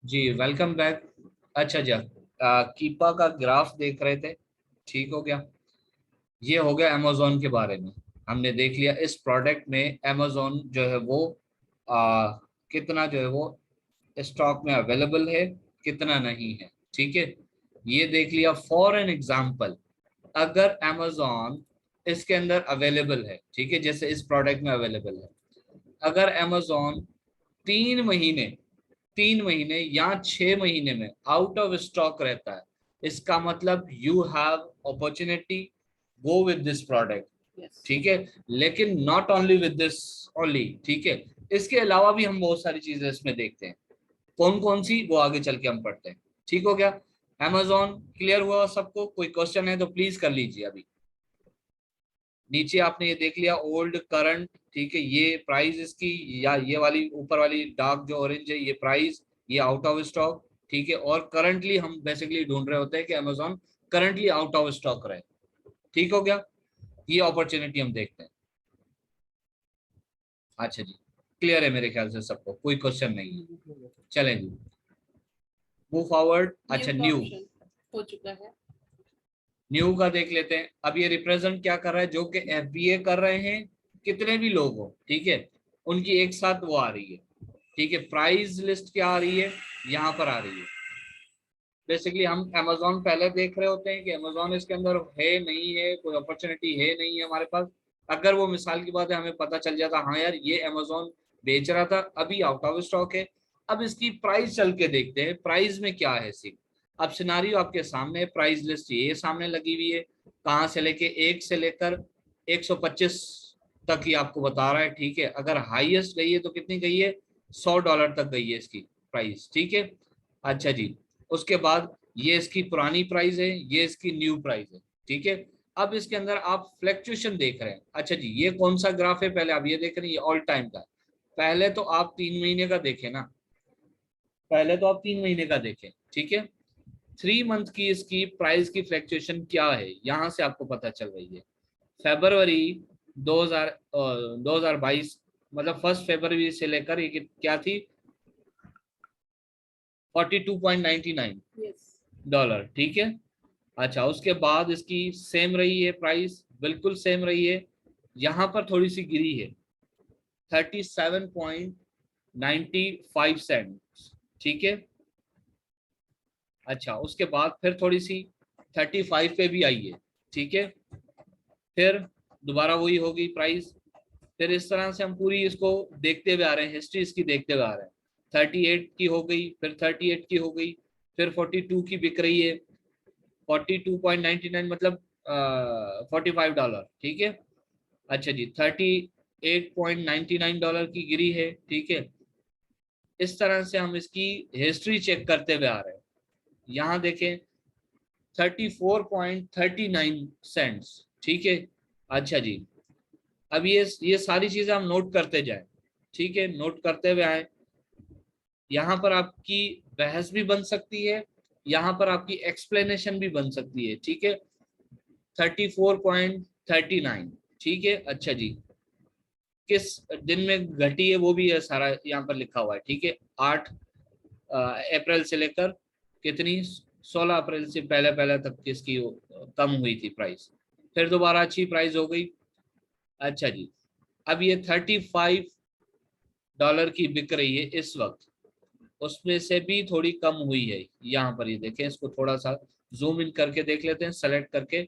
जी welcome back. अच्छा जी, कीपा का graph देख रहे थे, ठीक हो गया। ये हो गया अमेजोन के बारे में। हमने देख लिया इस प्रोडक्ट में अमेजोन जो है वो कितना जो है वो स्टॉक में अवेलेबल है, कितना नहीं है, ठीक है। ये देख लिया फॉर एन एग्जांपल। अगर अमेजोन इसके अंदर अवेलेबल है, ठीक है, जैसे इस प्रोडक्ट में अवेलेबल है। अगर अमेजोन 3 महीने 3 महीने या 6 महीने में आउट ऑफ स्टॉक रहता है, इसका मतलब you have opportunity go with this product, ठीक है। लेकिन not only with this only, ठीक है। इसके अलावा भी हम बहुत सारी चीजें इसमें देखते हैं, कौन कौन सी वो आगे चल के हम पढ़ते हैं। ठीक हो गया। अमेजोन क्लियर हुआ सबको? कोई क्वेश्चन है तो प्लीज कर लीजिए अभी। नीचे आपने ये देख लिया ओल्ड करंट, ठीक है, ये प्राइस इसकी, या ये वाली ऊपर वाली डार्क जो ऑरेंज है ये प्राइस, ये आउट ऑफ स्टॉक, ठीक है। और करंटली हम बेसिकली ढूंढ रहे होते हैं कि Amazon currently out of stock रहे। ठीक हो गया। ये अपॉर्चुनिटी हम देखते हैं। अच्छा जी, क्लियर है मेरे ख्याल से सबको, कोई क्वेश्चन नहीं है। चलें जी, मूव फॉरवर्ड। अच्छा, न्यू। हो चुका है। न्यू का देख लेते हैं। अब ये रिप्रेजेंट क्या कर रहा है, जो कि एफबीए कर रहे हैं, कितने भी लोग हो, ठीक है, उनकी एक साथ वो आ रही है, ठीक है। प्राइस लिस्ट क्या आ रही है, यहाँ पर आ रही है। बेसिकली हम अमेजोन पहले देख रहे होते हैं कि अमेजोन इसके अंदर है नहीं है, कोई अपॉर्चुनिटी है नहीं है हमारे पास। अगर वो मिसाल की बात है, हमें पता चल जाता हाँ यार ये अमेजोन बेच रहा था, अभी आउट ऑफ स्टॉक है। अब इसकी प्राइस चल के देखते हैं, प्राइस में क्या है सीन। अब सिनारियो आपके सामने है, प्राइस लिस्ट ये सामने लगी हुई है। कहाँ से लेके, एक से लेकर 125 तक ही आपको बता रहा है, ठीक है। अगर हाईएस्ट गई है तो कितनी गई है, $100 तक गई है इसकी प्राइस, ठीक है। अच्छा जी, उसके बाद ये इसकी पुरानी प्राइस है, ये इसकी न्यू प्राइस है, ठीक है। अब इसके अंदर आप फ्लैक्चुएशन देख रहे हैं। अच्छा जी, ये कौन सा ग्राफ है, पहले आप ये देख रहे हैं, ये ऑल टाइम का। पहले तो आप 3 महीने का देखें ना, पहले तो आप 3 महीने का देखें, ठीक है। 3 मंथ की इसकी प्राइस की फ्लैक्चुएशन क्या है, यहां से आपको पता चल रही है। फरवरी 2022, मतलब 1 फरवरी से लेकर ये क्या थी, $42.99, ठीक है। अच्छा, उसके बाद इसकी सेम रही है प्राइस, बिल्कुल सेम रही है। यहाँ पर थोड़ी सी गिरी है, 37.95 सेंट, ठीक है। अच्छा, उसके बाद फिर थोड़ी सी 35 पे भी आई है, ठीक है। फिर दोबारा वही होगी प्राइस। फिर इस तरह से हम पूरी इसको देखते हुए आ रहे हैं, हिस्ट्री इसकी देखते हुए आ रहे हैं। 38 की हो गई, फिर 38 की हो गई, फिर 42 की बिक रही है, 42.99 मतलब $45, ठीक है। अच्छा जी, $38.99 की गिरी है, ठीक है। इस तरह से हम इसकी हिस्ट्री चेक करते हुए आ रहे हैं। यहाँ देखें 34.39 सेंट्स, ठीक है। अच्छा जी, अब ये सारी चीजें हम नोट करते जाए, ठीक है, नोट करते हुए आए। यहाँ पर आपकी बहस भी बन सकती है, यहाँ पर आपकी एक्सप्लेनेशन भी बन सकती है, ठीक है। 34.39, ठीक है। अच्छा जी, किस दिन में घटी है वो भी है सारा यहाँ पर लिखा हुआ है, ठीक है। 8 अप्रैल से लेकर कितनी, 16 अप्रैल से पहले पहले तक इसकी कम हुई थी प्राइस, फिर दोबारा अच्छी प्राइस हो गई। अच्छा जी, अब ये $35 की बिक रही है इस वक्त, उसमें से भी थोड़ी कम हुई है। यहाँ पर ये देखें, इसको थोड़ा सा जूम इन करके देख लेते हैं, सेलेक्ट करके।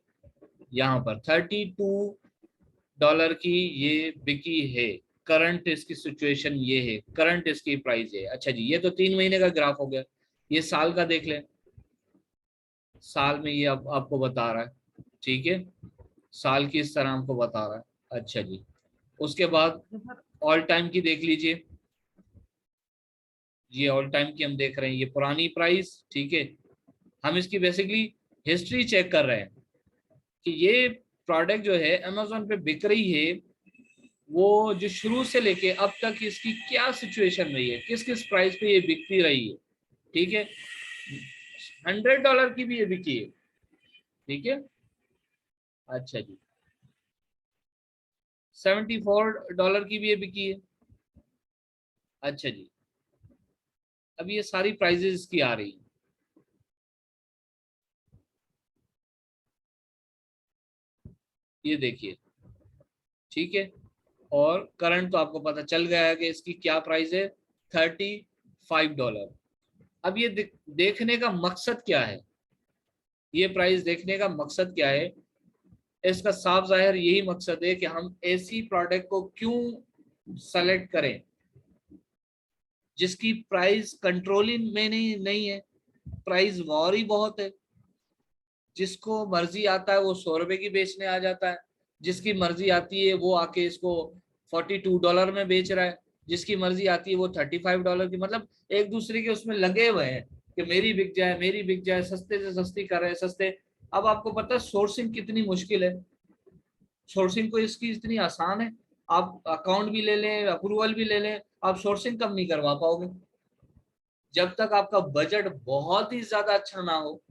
यहाँ पर $32 की ये बिकी है। करंट इसकी सिचुएशन ये है, करंट इसकी प्राइस है। अच्छा जी, ये तो 3 महीने का ग्राफ हो गया। ये साल का देख लें, साल में ये अब आपको बता रहा है, ठीक है। साल की इस तरह हमको बता रहा है। अच्छा जी, उसके बाद ऑल टाइम की देख लीजिए। ये ऑल टाइम की हम देख रहे हैं, ये पुरानी प्राइस, ठीक है। हम इसकी बेसिकली हिस्ट्री चेक कर रहे हैं कि ये प्रोडक्ट जो है अमेजोन पे बिक रही है, वो जो शुरू से लेके अब तक इसकी क्या सिचुएशन रही है, किस किस प्राइस पे ये बिकती रही है, ठीक है। $100 की भी ये बिकी है, ठीक है। अच्छा जी, $74 की भी ये बिकी है। अच्छा जी, अब ये सारी प्राइजेस इसकी आ रही, ये देखिए, ठीक है। और करंट तो आपको पता चल गया है कि इसकी क्या प्राइस है, $35। अब ये देखने का मकसद क्या है, ये प्राइस देखने का मकसद क्या है, इसका साफ जाहिर यही मकसद है कि हम ऐसी प्रोडक्ट को क्यों सेलेक्ट करें जिसकी प्राइस कंट्रोलिंग में नहीं है, प्राइस वॉर ही बहुत है। जिसको मर्जी आता है वो $100 की बेचने आ जाता है, जिसकी मर्जी आती है वो आके इसको $42 में बेच रहा है, जिसकी मर्जी आती है वो $35 की, मतलब एक दूसरे के उसमें लगे हुए हैं कि मेरी बिक जाए, मेरी बिक जाए, सस्ते से सस्ती कर रहे हैं, सस्ते। अब आपको पता है सोर्सिंग कितनी मुश्किल है, सोर्सिंग को इसकी इतनी आसान है, आप अकाउंट भी ले लें, अप्रूवल भी ले लें, आप सोर्सिंग कम नहीं करवा पाओगे जब तक आपका बजट बहुत ही ज्यादा अच्छा ना हो,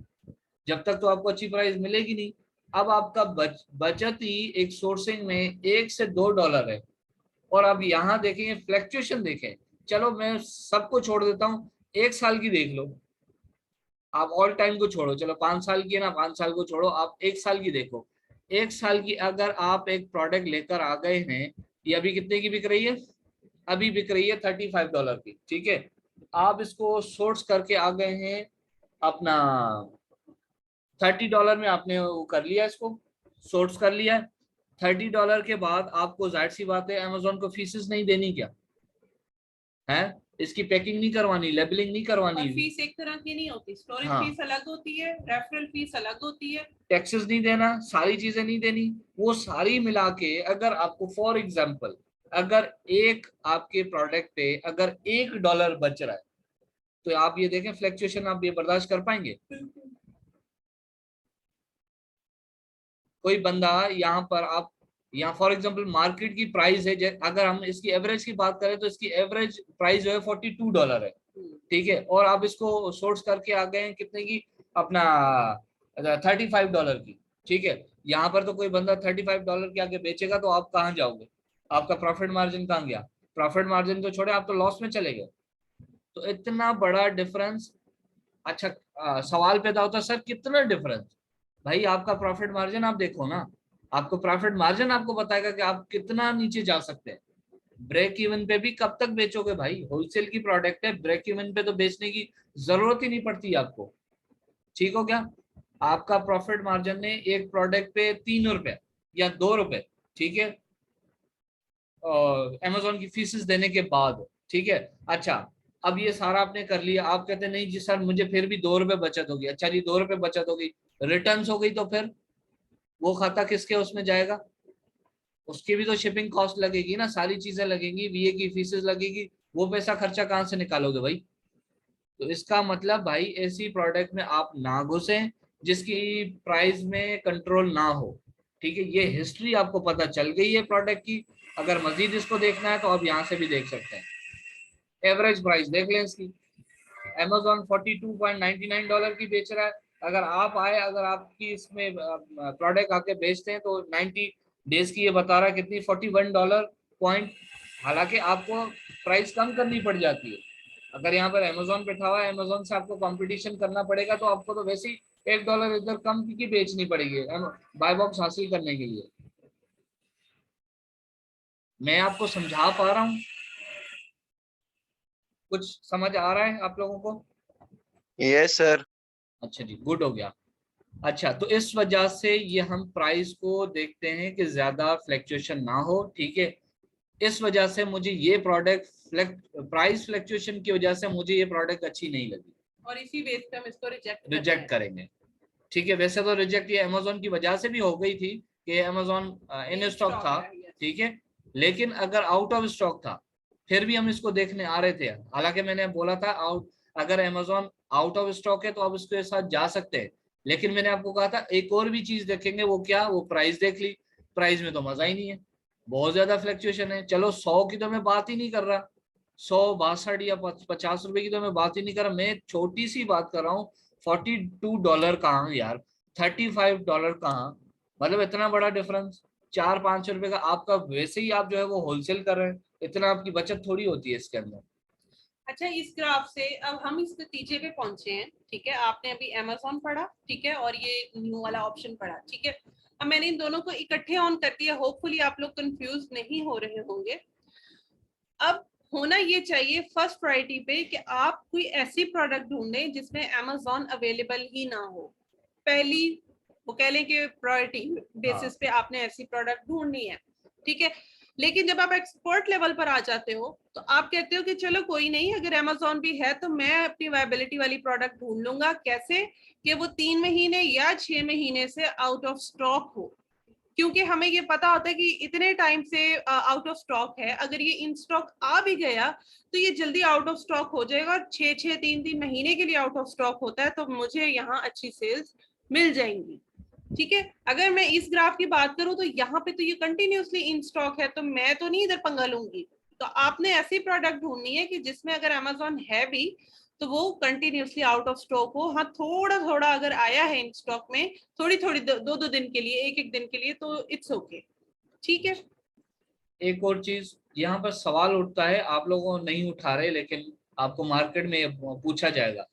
जब तक तो आपको अच्छी प्राइस मिलेगी नहीं। अब आपका बचत ही एक सोर्सिंग में $1 से $2 है। और अब यहाँ देखेंगे फ्लक्चुएशन देखें, चलो मैं सबको छोड़ देता हूँ, 1 साल की देख लो, आप ऑल टाइम को छोड़ो, चलो 5 साल की है ना, 5 साल को छोड़ो, आप 1 साल की देखो। 1 साल की अगर आप एक प्रोडक्ट लेकर आ गए हैं, ये अभी कितने की बिक रही है, अभी बिक रही है $35 की, ठीक है। आप इसको सोर्स करके आ गए हैं अपना $30 में, आपने वो कर लिया, इसको सोर्स कर लिया। $30 के बाद आपको जाहिर सी बात है अमेजोन को फीसेस नहीं देनी क्या है, इसकी पैकिंग नहीं करवानी, लेबलिंग नहीं करवानी, और फीस एक तरह की नहीं होती, स्टोरेज हाँ, फीस अलग होती है, रेफरल फीस अलग होती है, टैक्सेस नहीं देना, सारी चीजें नहीं देनी, वो सारी मिला के अगर आपको फॉर एग्जांपल अगर एक आपके प्रोडक्ट पे अगर $1 बच रहा है, तो आप ये देखें फ्लक्चुएशन आप ये बर्दाश्त कर पाएंगे। कोई बंदा यहाँ पर आप यहाँ फॉर एग्जांपल मार्केट की प्राइस है, अगर हम इसकी एवरेज की बात करें तो इसकी एवरेज प्राइस जो है $42 है, ठीक है। और आप इसको सोर्स करके आ गए हैं कितने की, अपना $35 की, ठीक है। यहाँ पर तो कोई बंदा $35 के आगे बेचेगा तो आप कहाँ जाओगे, आपका प्रॉफिट मार्जिन कहाँ गया, प्रॉफिट मार्जिन तो छोड़े, आप तो लॉस में चले गए। तो इतना बड़ा डिफरेंस। अच्छा, सवाल पैदा होता है सर कितना डिफरेंस, भाई आपका प्रॉफिट मार्जिन आप देखो ना, आपको प्रॉफिट मार्जिन आपको बताएगा कि आप कितना नीचे जा सकते हैं। ब्रेक इवन पे भी कब तक बेचोगे भाई, होलसेल की प्रोडक्ट है, ब्रेक इवन पे तो बेचने की जरूरत ही नहीं पड़ती आपको, ठीक हो गया। आपका प्रॉफिट मार्जिन ने एक प्रोडक्ट पे ₹3 या ₹2, ठीक है, अमेजोन की फीसेस देने के बाद, ठीक है। अच्छा, अब ये सारा आपने कर लिया, आप कहते हैं नहीं जी सर मुझे फिर भी ₹2 बचत होगी, अच्छा जी ₹2 बचत होगी, रिटर्न हो गई, तो फिर वो खाता किसके उसमें जाएगा, उसकी भी तो शिपिंग कॉस्ट लगेगी ना, सारी चीजें लगेंगी, वीए की फीसेस लगेगी, वो पैसा खर्चा कहाँ से निकालोगे भाई। तो इसका मतलब भाई ऐसी प्रोडक्ट में आप ना घुसें जिसकी प्राइस में कंट्रोल ना हो, ठीक है। ये हिस्ट्री आपको पता चल गई है प्रोडक्ट की, अगर मजीद इसको देखना है तो आप यहाँ से भी देख सकते हैं, एवरेज प्राइस देख लें इसकी। Amazon $42.99 की बेच रहा है, अगर आप आए, अगर आपकी इसमें प्रोडक्ट आके बेचते हैं तो 90 डेज की ये बता रहा है कितनी, $41 हालांकि आपको प्राइस कम करनी पड़ जाती है, अगर यहाँ पर Amazon बैठा हुआ है, Amazon से आपको कंपटीशन करना पड़ेगा तो आपको तो वैसे ही $1 इधर कम की बेचनी पड़ेगी बाय बॉक्स हासिल करने के लिए। मैं आपको समझा पा रहा हूँ, कुछ समझ आ रहा है आप लोगों को? Yes sir. अच्छा जी, गुड हो गया। अच्छा, तो इस वजह से ये हम प्राइस को देखते हैं कि ज्यादा फ्लक्चुएशन ना हो, ठीक है। इस वजह से मुझे ये प्रोडक्ट प्राइस फ्लक्चुएशन की वजह से मुझे ये प्रोडक्ट अच्छी नहीं लगी, और इसी बेस पे हम इसको रिजेक्ट करेंगे, ठीक है। वैसे तो रिजेक्ट ये अमेजोन की वजह से भी हो गई थी कि अमेजोन इन स्टॉक था, ठीक है, लेकिन अगर आउट ऑफ स्टॉक था फिर भी हम इसको देखने आ रहे थे, हालांकि मैंने बोला था आउट, अगर अमेजोन आउट ऑफ स्टॉक है तो आप उसके साथ जा सकते हैं, लेकिन मैंने आपको कहा था एक और भी चीज देखेंगे, वो क्या, वो प्राइस देख ली, प्राइस में तो मजा ही नहीं है, बहुत ज्यादा फ्लक्चुएशन है। चलो 100 की तो मैं बात ही नहीं कर रहा, 162 या ₹50 की तो मैं बात ही नहीं कर रहा, मैं छोटी सी बात कर रहा हूँ, $42 कहाँ यार, $35 कहाँ, मतलब इतना बड़ा डिफरेंस, 400-500 रुपए का आपका, वैसे ही आप जो है वो होलसेल कर रहे हैं, इतना आपकी बचत थोड़ी होती है इसके अंदर। अच्छा, इस ग्राफ से अब हम इस नतीजे पे पहुंचे हैं, ठीक है। आपने अभी Amazon पढ़ा, ठीक है, और ये न्यू वाला ऑप्शन पढ़ा, ठीक है। अब मैंने इन दोनों को इकट्ठे ऑन कर दिया, होपफुली आप लोग कंफ्यूज नहीं हो रहे होंगे। अब होना ये चाहिए फर्स्ट प्रायोरिटी पे कि आप कोई ऐसी प्रोडक्ट ढूंढें जिसमें Amazon अवेलेबल ही ना हो। पहली वो कह लें कि प्रायोरिटी बेसिस पे आपने ऐसी प्रोडक्ट ढूंढनी है, ठीक है। लेकिन जब आप एक्सपर्ट लेवल पर आ जाते हो तो आप कहते हो कि चलो कोई नहीं, अगर Amazon भी है तो मैं अपनी वायबिलिटी वाली प्रोडक्ट ढूंढ लूंगा। कैसे? कि वो 3 महीने या 6 महीने से आउट ऑफ स्टॉक हो, क्योंकि हमें ये पता होता है कि इतने टाइम से आउट ऑफ स्टॉक है। अगर ये इन स्टॉक आ भी गया तो ये जल्दी आउट ऑफ स्टॉक हो जाएगा, और 6-6 3-3 महीने के लिए आउट ऑफ स्टॉक होता है, तो मुझे यहाँ अच्छी सेल्स मिल जाएंगी, ठीक है। अगर मैं इस ग्राफ की बात करूं तो यहाँ पे तो ये कंटिन्यूसली इन स्टॉक है, तो मैं तो नहीं इधर पंगा लूंगी। तो आपने ऐसी प्रोडक्ट ढूंढनी है कि जिसमें अगर Amazon है भी तो वो कंटिन्यूसली आउट ऑफ स्टॉक हो। हाँ, थोड़ा थोड़ा अगर आया है इन स्टॉक में, थोड़ी थोड़ी दो दो दिन के लिए, एक एक दिन के लिए, तो इट्स ओके, ठीक है। एक और चीज यहाँ पर सवाल उठता है, आप लोगों नहीं उठा रहे लेकिन आपको मार्केट में पूछा जाएगा।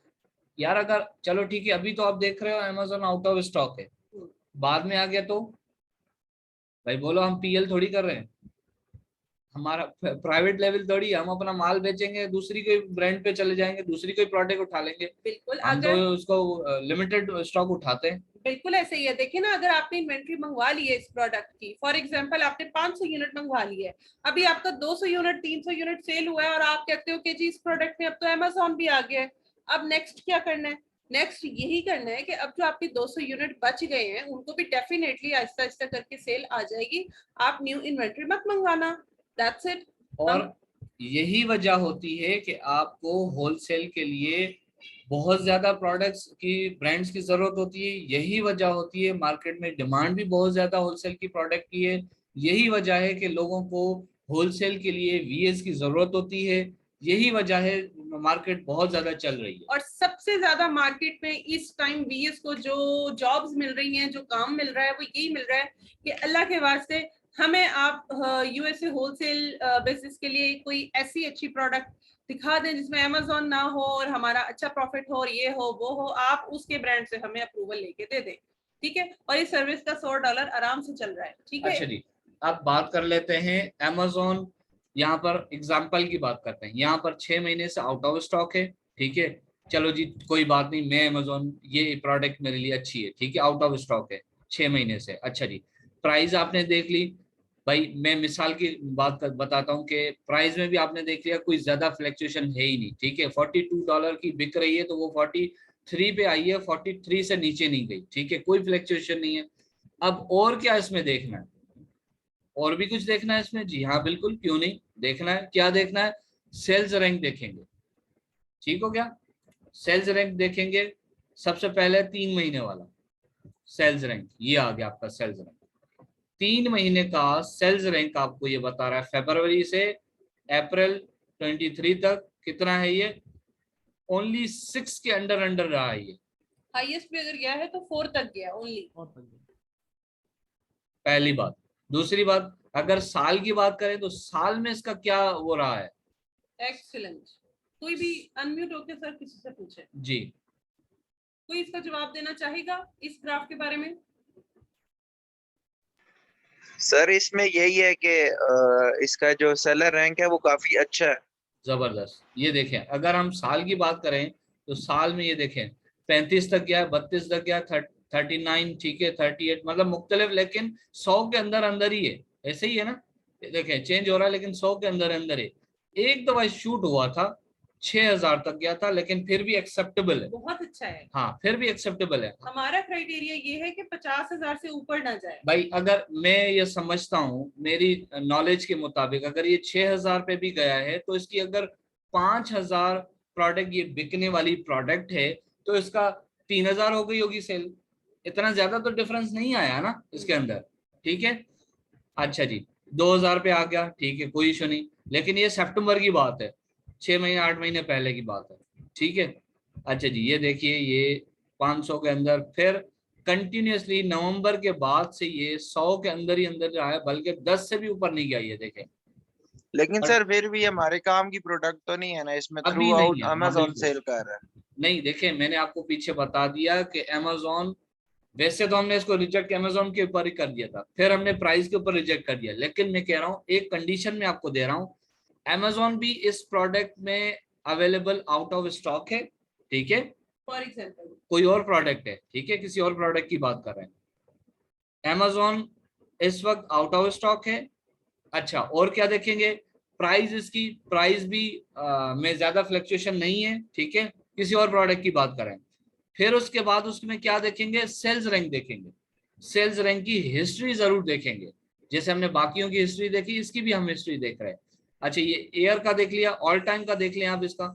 यार अगर चलो ठीक है, अभी तो आप देख रहे हो Amazon आउट ऑफ स्टॉक है, बाद में आ गया तो भाई बोलो, हम पीएल थोड़ी कर रहे हैं, हमारा प्राइवेट लेवल थोड़ी, हम अपना माल बेचेंगे, दूसरी कोई ब्रांड पे चले जाएंगे, दूसरी कोई प्रोडक्ट उठा लेंगे। बिल्कुल, हम तो अगर उसको लिमिटेड स्टॉक उठाते हैं। बिल्कुल ऐसे ही है। देखिए ना, अगर आपने इन्वेंट्री मंगवा ली है इस प्रोडक्ट की, फॉर एग्जांपल आपने 500 यूनिट मंगवा ली है, अभी आपका 200 यूनिट 300 यूनिट सेल हुआ है, और आप कहते हो कि जी इस प्रोडक्ट में अब तो Amazon भी आ गया है, अब नेक्स्ट क्या करना है? नेक्स्ट यही करना है कि अब जो आपके 200 यूनिट बच गए हैं उनको भी डेफिनेटली आहिस्ता आहिस्ता करके सेल आ जाएगी। आप न्यू इन्वेंट्री मत मंगवाना, दैट्स इट। और यही वजह होती है कि आपको होलसेल के लिए बहुत ज्यादा प्रोडक्ट्स की, ब्रांड्स की जरूरत होती है। यही वजह होती है मार्केट में डिमांड भी बहुत ज्यादा होलसेल की प्रोडक्ट की है। यही वजह है कि लोगों को होलसेल के लिए वीएस की जरूरत होती है। यही वजह है मार्केट बहुत ज्यादा चल रही है। और सबसे ज्यादा मार्केट में इस टाइम वीएस को जो जॉब्स मिल रही हैं, जो काम मिल रहा है, वो यही मिल रहा है कि अल्लाह के वास्ते हमें आप यूएसए होलसेल बिजनेस के लिए कोई ऐसी अच्छी प्रोडक्ट दिखा दें जिसमें Amazon ना हो और हमारा अच्छा प्रॉफिट हो, और ये हो वो हो, आप उसके ब्रांड से हमें अप्रूवल लेके दे दें, ठीक है। और इस सर्विस का $100 आराम से चल रहा है, ठीक है। अच्छा जी, अब बात कर लेते हैं Amazon। यहाँ पर एग्जाम्पल की बात करते हैं, यहाँ पर 6 महीने से आउट ऑफ स्टॉक है, ठीक है। चलो जी कोई बात नहीं, मैं Amazon ये प्रोडक्ट मेरे लिए अच्छी है, ठीक है, आउट ऑफ स्टॉक है 6 महीने से। अच्छा जी, प्राइस आपने देख ली। भाई मैं मिसाल की बात बताता हूँ कि प्राइस में भी आपने देख लिया कोई ज्यादा फ्लक्चुएशन है ही नहीं, ठीक है। $42 की बिक रही है तो वो 43 पे आई है, 43 से नीचे नहीं गई, ठीक है, कोई फ्लक्चुएशन नहीं है। अब और क्या इसमें देखना है? और भी कुछ देखना है इसमें? जी हाँ बिल्कुल, क्यों नहीं देखना है। क्या देखना है? सेल्स रैंक देखेंगे, ठीक हो गया। सेल्स रैंक देखेंगे, सबसे पहले 3 महीने वाला सेल्स रैंक, ये आ गया आपका सेल्स रैंक। 3 महीने का सेल्स रैंक आपको ये बता रहा है फरवरी से अप्रैल 23 तक कितना है ये। ओनली 6 के अंडर अंडर रहा है ये। हाईएस्ट भी अगर गया है तो 4 तक गया ओनली। पहली बात। दूसरी बात, अगर साल की बात करें तो साल में इसका क्या हो रहा है? एक्सीलेंट। कोई भी अनम्यूट होकर सर किसी से पूछे, जी कोई इसका जवाब देना चाहेगा इस ग्राफ के बारे में? सर इसमें यही है कि इसका जो सेलर रैंक है वो काफी अच्छा है। जबरदस्त। ये देखें, अगर हम साल की बात करें तो साल में ये देखें 35 तक गया, 32 तक गया, 39, ठीक है, 38, मतलब मुख्तलिफ, लेकिन 100 के अंदर अंदर ही है। ऐसे ही है ना, देखें चेंज हो रहा है लेकिन 100 के अंदर अंदर है। एक दफा शूट हुआ था 6000 तक गया था, लेकिन फिर भी एक्सेप्टेबल है। बहुत अच्छा है। हाँ फिर भी एक्सेप्टेबल है। हमारा क्राइटेरिया ये है कि 50,000 से ऊपर ना जाए। भाई अगर मैं ये समझता हूँ मेरी नॉलेज के मुताबिक, अगर ये 6000 पे भी गया है तो इसकी अगर 5000 प्रोडक्ट ये बिकने वाली प्रोडक्ट है तो इसका 3000 हो गई होगी सेल। इतना ज्यादा तो डिफरेंस नहीं आया ना इसके अंदर, ठीक है। अच्छा जी, 2000 पे आ गया, ठीक है, कोई इशू नहीं, लेकिन ये सितंबर की बात है, 6 महीने 8 महीने पहले की बात है, ठीक है। अच्छा जी, ये देखिए ये 500 के अंदर, फिर कंटिन्यूसली नवंबर के बाद से ये 100 के अंदर ही अंदर रहा है, बल्कि 10 से भी ऊपर नहीं गया ये देखें। लेकिन और सर फिर भी हमारे काम की प्रोडक्ट तो नहीं है ना इसमें, अभी थ्रू नहीं आउट है, हाँ अमेजोन बिल्कुल सेल कर रहा है। नहीं। देखें मैंने आपको पीछे बता दिया कि अमेजोन, वैसे तो हमने इसको रिजेक्ट अमेजोन के ऊपर ही कर दिया था, फिर हमने प्राइस के ऊपर रिजेक्ट कर दिया, लेकिन मैं कह रहा हूँ एक कंडीशन में आपको दे रहा हूँ, अमेजोन भी इस प्रोडक्ट में अवेलेबल आउट ऑफ स्टॉक है, ठीक है। फॉर एग्जाम्पल कोई और प्रोडक्ट है, ठीक है, किसी और प्रोडक्ट की बात कर रहे हैं, अमेजोन इस वक्त आउट ऑफ स्टॉक है। अच्छा, और क्या देखेंगे, प्राइस, इसकी प्राइस भी में ज्यादा फ्लक्चुएशन नहीं है, ठीक है, किसी और प्रोडक्ट की बात करें। फिर उसके बाद उसमें क्या देखेंगे, सेल्स रैंक देखेंगे, सेल्स रैंक की हिस्ट्री जरूर देखेंगे, जैसे हमने बाकियों की हिस्ट्री देखी, इसकी भी हम हिस्ट्री देख रहे हैं। अच्छा, ये एयर का देख लिया, ऑल टाइम का देख लें आप, इसका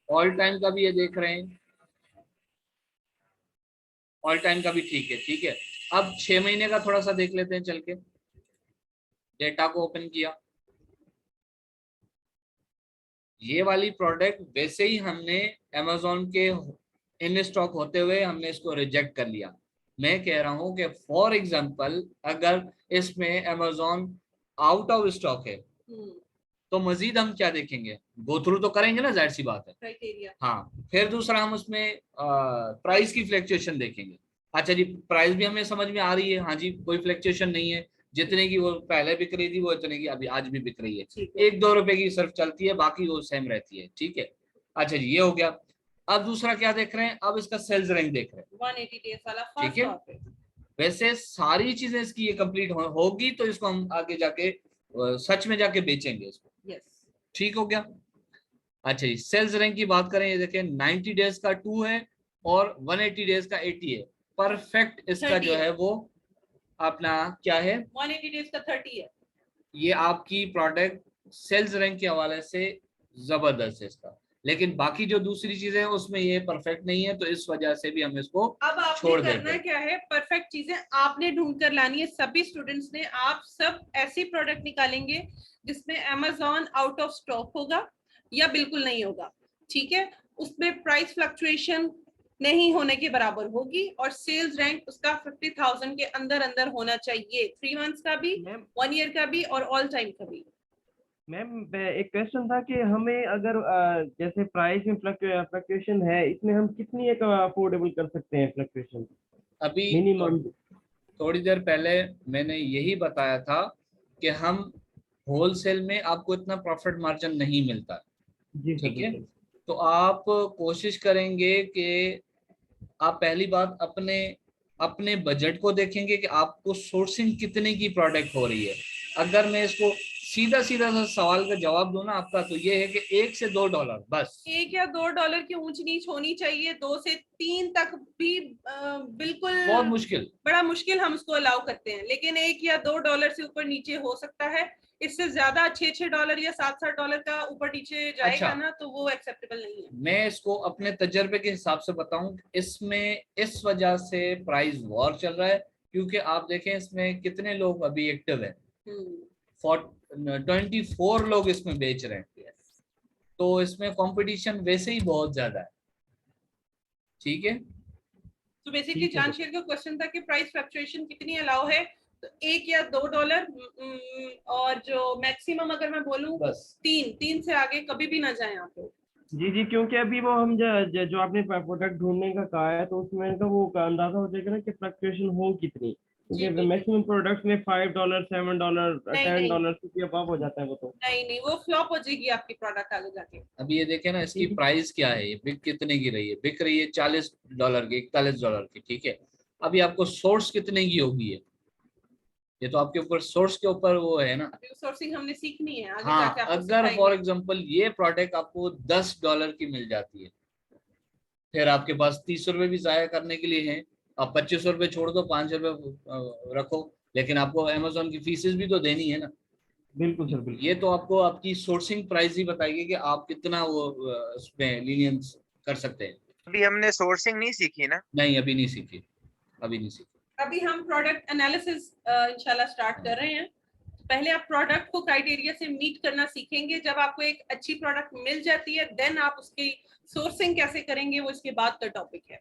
ऑल टाइम का भी ये देख रहे हैं, ऑल टाइम का भी ठीक है, ठीक है। अब 6 महीने का थोड़ा सा देख लेते हैं चल के, डेटा को ओपन किया, ये वाली प्रोडक्ट वैसे ही हमने अमेजोन के इन स्टॉक होते हुए हमने इसको रिजेक्ट कर लिया। मैं कह रहा हूं कि फॉर एग्जांपल अगर इसमें अमेजोन आउट ऑफ स्टॉक है तो मजीद हम क्या देखेंगे, गो थ्रू तो करेंगे ना, जाहिर सी बात है। क्राइटेरिया। हाँ, फिर दूसरा हम उसमें प्राइस की फ्लक्चुएशन देखेंगे। अच्छा जी, प्राइस भी हमें समझ में आ रही है, हाँ जी, कोई फ्लक्चुएशन नहीं है, जितने की वो पहले बिक रही थी वो इतने की अभी आज भी बिक रही है, 1-2 रुपए की सिर्फ चलती है, बाकी वो सेम रहती है, ठीक है। अच्छा जी, ये हो गया। अब दूसरा क्या देख रहे हैं, अब इसका सेल्स रैंक देख रहे हैं, 180 डेज वाला ठीक फर्स्ट है। टॉपिक। वैसे सारी चीजें इसकी ये कंप्लीट होगी तो इसको हम आगे जाके सच में जाके बेचेंगे इसको, यस। ठीक हो गया। अच्छा जी, सेल्स रैंक की बात करें, ये देखें 90 डेज का 2 है और 180 डेज का 80 है, परफेक्ट इसका जो है वो अपना क्या है, 180 डेज का 30 है। ये आपकी प्रोडक्ट सेल्स रैंक के हवाले से जबरदस्त है इसका, लेकिन बाकी जो दूसरी चीजें हैं उसमें ये परफेक्ट नहीं है, तो इस वजह से भी हम इसको अब आपने छोड़ करना देंगे। क्या है, परफेक्ट चीजें आपने ढूंढ कर लानी है, सभी स्टूडेंट्स ने। आप सब ऐसी प्रोडक्ट निकालेंगे जिसमें अमेजोन आउट ऑफ स्टॉक होगा या बिल्कुल नहीं होगा, ठीक है। उसमें प्राइस फ्लक्चुएशन नहीं होने के बराबर होगी और सेल्स रैंक उसका 50,000 के अंदर अंदर होना चाहिए, 3 मंथ्स का भी, 1 ईयर का भी और ऑल टाइम का भी। मैम एक क्वेश्चन था कि हमें अगर जैसे प्राइस में फ्लक्चुएशन है, इसमें हम कितनी एक अफोर्डेबल कर सकते हैं फ्लक्चुएशन अभी मिनिमम? थोड़ी देर पहले मैंने यही बताया था कि हम होलसेल में आपको इतना प्रॉफिट मार्जिन नहीं मिलता, जी सर, ठीक है। बिल्कुल। तो आप कोशिश करेंगे कि आप पहली बात अपने अपने बजट को देखेंगे कि आपको सोर्सिंग कितने की प्रोडक्ट हो रही है। अगर मैं इसको सीधा सीधा सा सवाल का जवाब दूं ना आपका, तो ये है कि $1 से $2 बस। $1 या $2 की ऊंच नीच होनी चाहिए, 2 से 3 तक भी बिल्कुल बहुत मुश्किल, बड़ा मुश्किल हम उसको अलाउ करते हैं, लेकिन $1 या $2 से ऊपर नीचे हो सकता है। इससे ज्यादा $6 या $7 का ऊपर नीचे जाएगा ना, तो वो एक्सेप्टेबल नहीं है। मैं इसको अपने तजर्बे के हिसाब से बताऊं, इसमें इस वजह से प्राइस वॉर चल रहा है, क्योंकि आप देखें इसमें कितने लोग अभी एक्टिव हैं, 24 लोग इसमें बेच रहे हैं, तो इसमें कंपटीशन वैसे ही बहुत ज्यादा है, ठीक है। तो बेसिकली जानशेर का क्वेश्चन था कि प्राइस फ्लक्चुएशन कितनी अलाउ है, तो $1 या $2, और जो मैक्सिमम अगर मैं बोलूं बस 3 से आगे कभी भी ना जाएं आप लोग। जी, क्योंकि अभी वो हम जो आपने प्रोडक्ट ढूंढने का कहा है, तो उसमें का वो अंदाजा हो जाएगा ना कि फ्लक्चुएशन हो कितनी, क्योंकि मैक्सिमम प्रोडक्ट्स में $5, $7, $10 की अबव हो जाता है वो। तो नहीं, वो फ्लॉप हो जाएगी आपकी प्रोडक्ट आगे जाके। अभी ये देखें ना, इसकी प्राइस क्या है, ये बिक कितने की रही है, बिक रही है $40 की, $41 की, ठीक है। अभी आपको सोर्स कितने की होगी है, ये तो आपके ऊपर सोर्स के ऊपर वो है ना। सोर्सिंग हमने सीखनी है आगे हाँ, जाके, आपको अगर फॉर एग्जांपल ये प्रोडक्ट आपको $10 की मिल जाती है, फिर आपके पास 30 रुपए भी जाया करने के लिए हैं, आप 25 रुपए छोड़ दो, 5 रुपए रखो, लेकिन आपको अमेजोन की फीसेस भी तो देनी है ना। बिल्कुल सर, बिल्कुल। ये तो आपको आपकी सोर्सिंग प्राइस ही बताएगी कि आप कितना वो उसमें लीनियंस कर सकते हैं। अभी हमने सोर्सिंग नहीं सीखी ना? नहीं, अभी नहीं सीखी, अभी नहीं सीखी। अभी हम प्रोडक्ट एनालिसिस इंशाल्लाह स्टार्ट कर रहे हैं। पहले आप प्रोडक्ट को क्राइटेरिया से मीट करना सीखेंगे, जब आपको एक अच्छी प्रोडक्ट मिल जाती है देन आप उसकी सोर्सिंग कैसे करेंगे वो इसके बाद का टॉपिक है।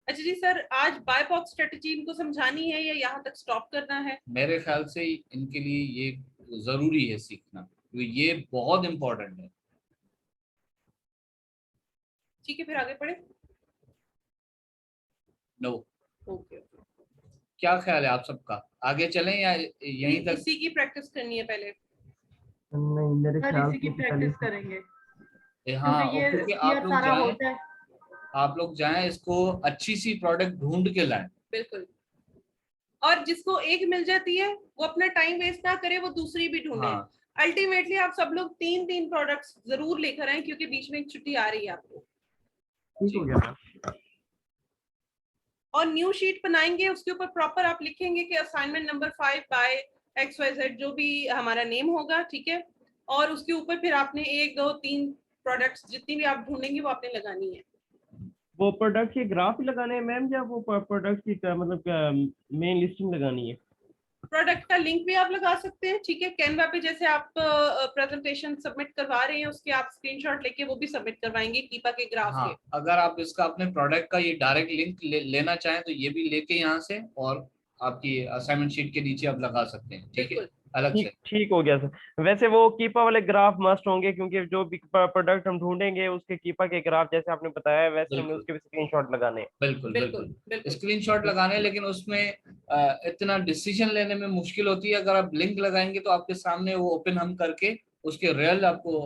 अच्छा जी सर, आज बाय बॉक्स स्ट्रेटजी इनको समझानी है या यहाँ तक स्टॉप करना है? मेरे ख्याल से इनके लिए ये जरूरी है सीखना, क्योंकि ये बहुत इम्पोर्टेंट है। ठीक है, फिर आगे पढ़े। नो, ओके, क्या ख्याल है आप सबका, आगे चलें या यहीं तक? इसी की प्रैक्टिस करनी है पहले। नहीं मेरे सर ख्याल इसी की से प्रैक्टिस करेंगे हाँ, क्योंकि ये क्योंकि क्लियर सारा हो जाए। आप लोग जाएं, इसको अच्छी सी प्रोडक्ट ढूंढ के लाएं। बिल्कुल, और जिसको एक मिल जाती है वो अपना टाइम वेस्ट ना करे, वो दूसरी भी ढूंढे। हाँ, अल्टीमेटली आप सब लोग 3 प्रोडक्ट्स जरूर लेकर आए, क्योंकि बीच में एक छुट्टी आ रही है आपको। ठीक हो गया। और न्यू शीट बनाएंगे, उसके ऊपर प्रॉपर आप लिखेंगे कि असाइनमेंट नंबर 5 बाय XYZ जो भी हमारा नेम होगा, ठीक है। और उसके ऊपर फिर आपने 1 2 3 प्रोडक्ट्स जितनी भी आप ढूंढेंगे वो आपने लगानी है। वो प्रोडक्ट के ग्राफ ही लगाने हैं मैम, या वो प्रोडक्ट की मतलब मेन लिस्टिंग लगानी है? प्रोडक्ट का लिंक भी आप लगा सकते हैं, ठीक है। कैनवा पे जैसे आप प्रेजेंटेशन सबमिट करवा रहे हैं, उसके आप स्क्रीनशॉट लेके वो भी सबमिट करवाएंगे कीपा के ग्राफ हाँ, के। अगर आप इसका अपने प्रोडक्ट का ये डायरेक्ट लिंक लेना चाहें तो ये भी लेके यहाँ से, और आपकी असाइनमेंट शीट के नीचे आप लगा सकते हैं, ठीक है, बिल्कुल। अलग से। ठीक हो गया सर। वैसे वो कीपा वाले ग्राफ मस्ट होंगे, क्योंकि जो भी प्रोडक्ट हम ढूंढेंगे उसके कीपा के ग्राफ जैसे आपने बताया वैसे हमें बिल्कुल उसके भी स्क्रीनशॉट लगाने हैं। बिल्कुल बिल्कुल बिल्कुल बिल्कुल स्क्रीनशॉट लगाने, लेकिन उसमें इतना डिसीजन लेने में मुश्किल होती है। अगर आप लिंक लगाएंगे तो आपके सामने वो ओपन हम करके उसके रियल आपको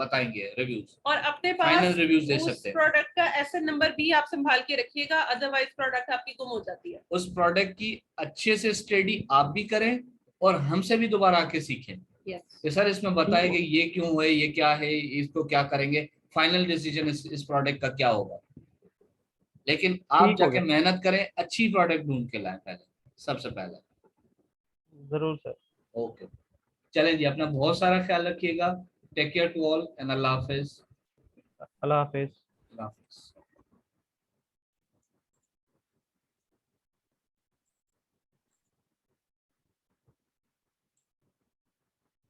बताएंगे रिव्यूज, और अपने फाइनल पास रिव्यूज दे उस सकते हैं। प्रोडक्ट का एसएन नंबर भी आप संभाल के रखिएगा, अदरवाइज प्रोडक्ट आपकी गुम हो जाती है। उस प्रोडक्ट की अच्छे से स्टडी आप भी करें और हमसे भी दोबारा आके सीखें यस, कि सर इसमें बताया कि ये क्यों है, ये क्या है, इसको क्या करेंगे, फाइनल डिसीजन इस प्रोडक्ट का क्या होगा। लेकिन आप ठीक हो जाके गया, मेहनत करें, अच्छी प्रोडक्ट ढूंढ के लाएं पहले, सबसे पहले। जरूर सर। ओके, चलें जी, अपना बहुत सारा ख्याल रखिएगा। Take care to all and अल्लाह हाफिज। अल्लाह हाफिज। अल्लाह हाफिज।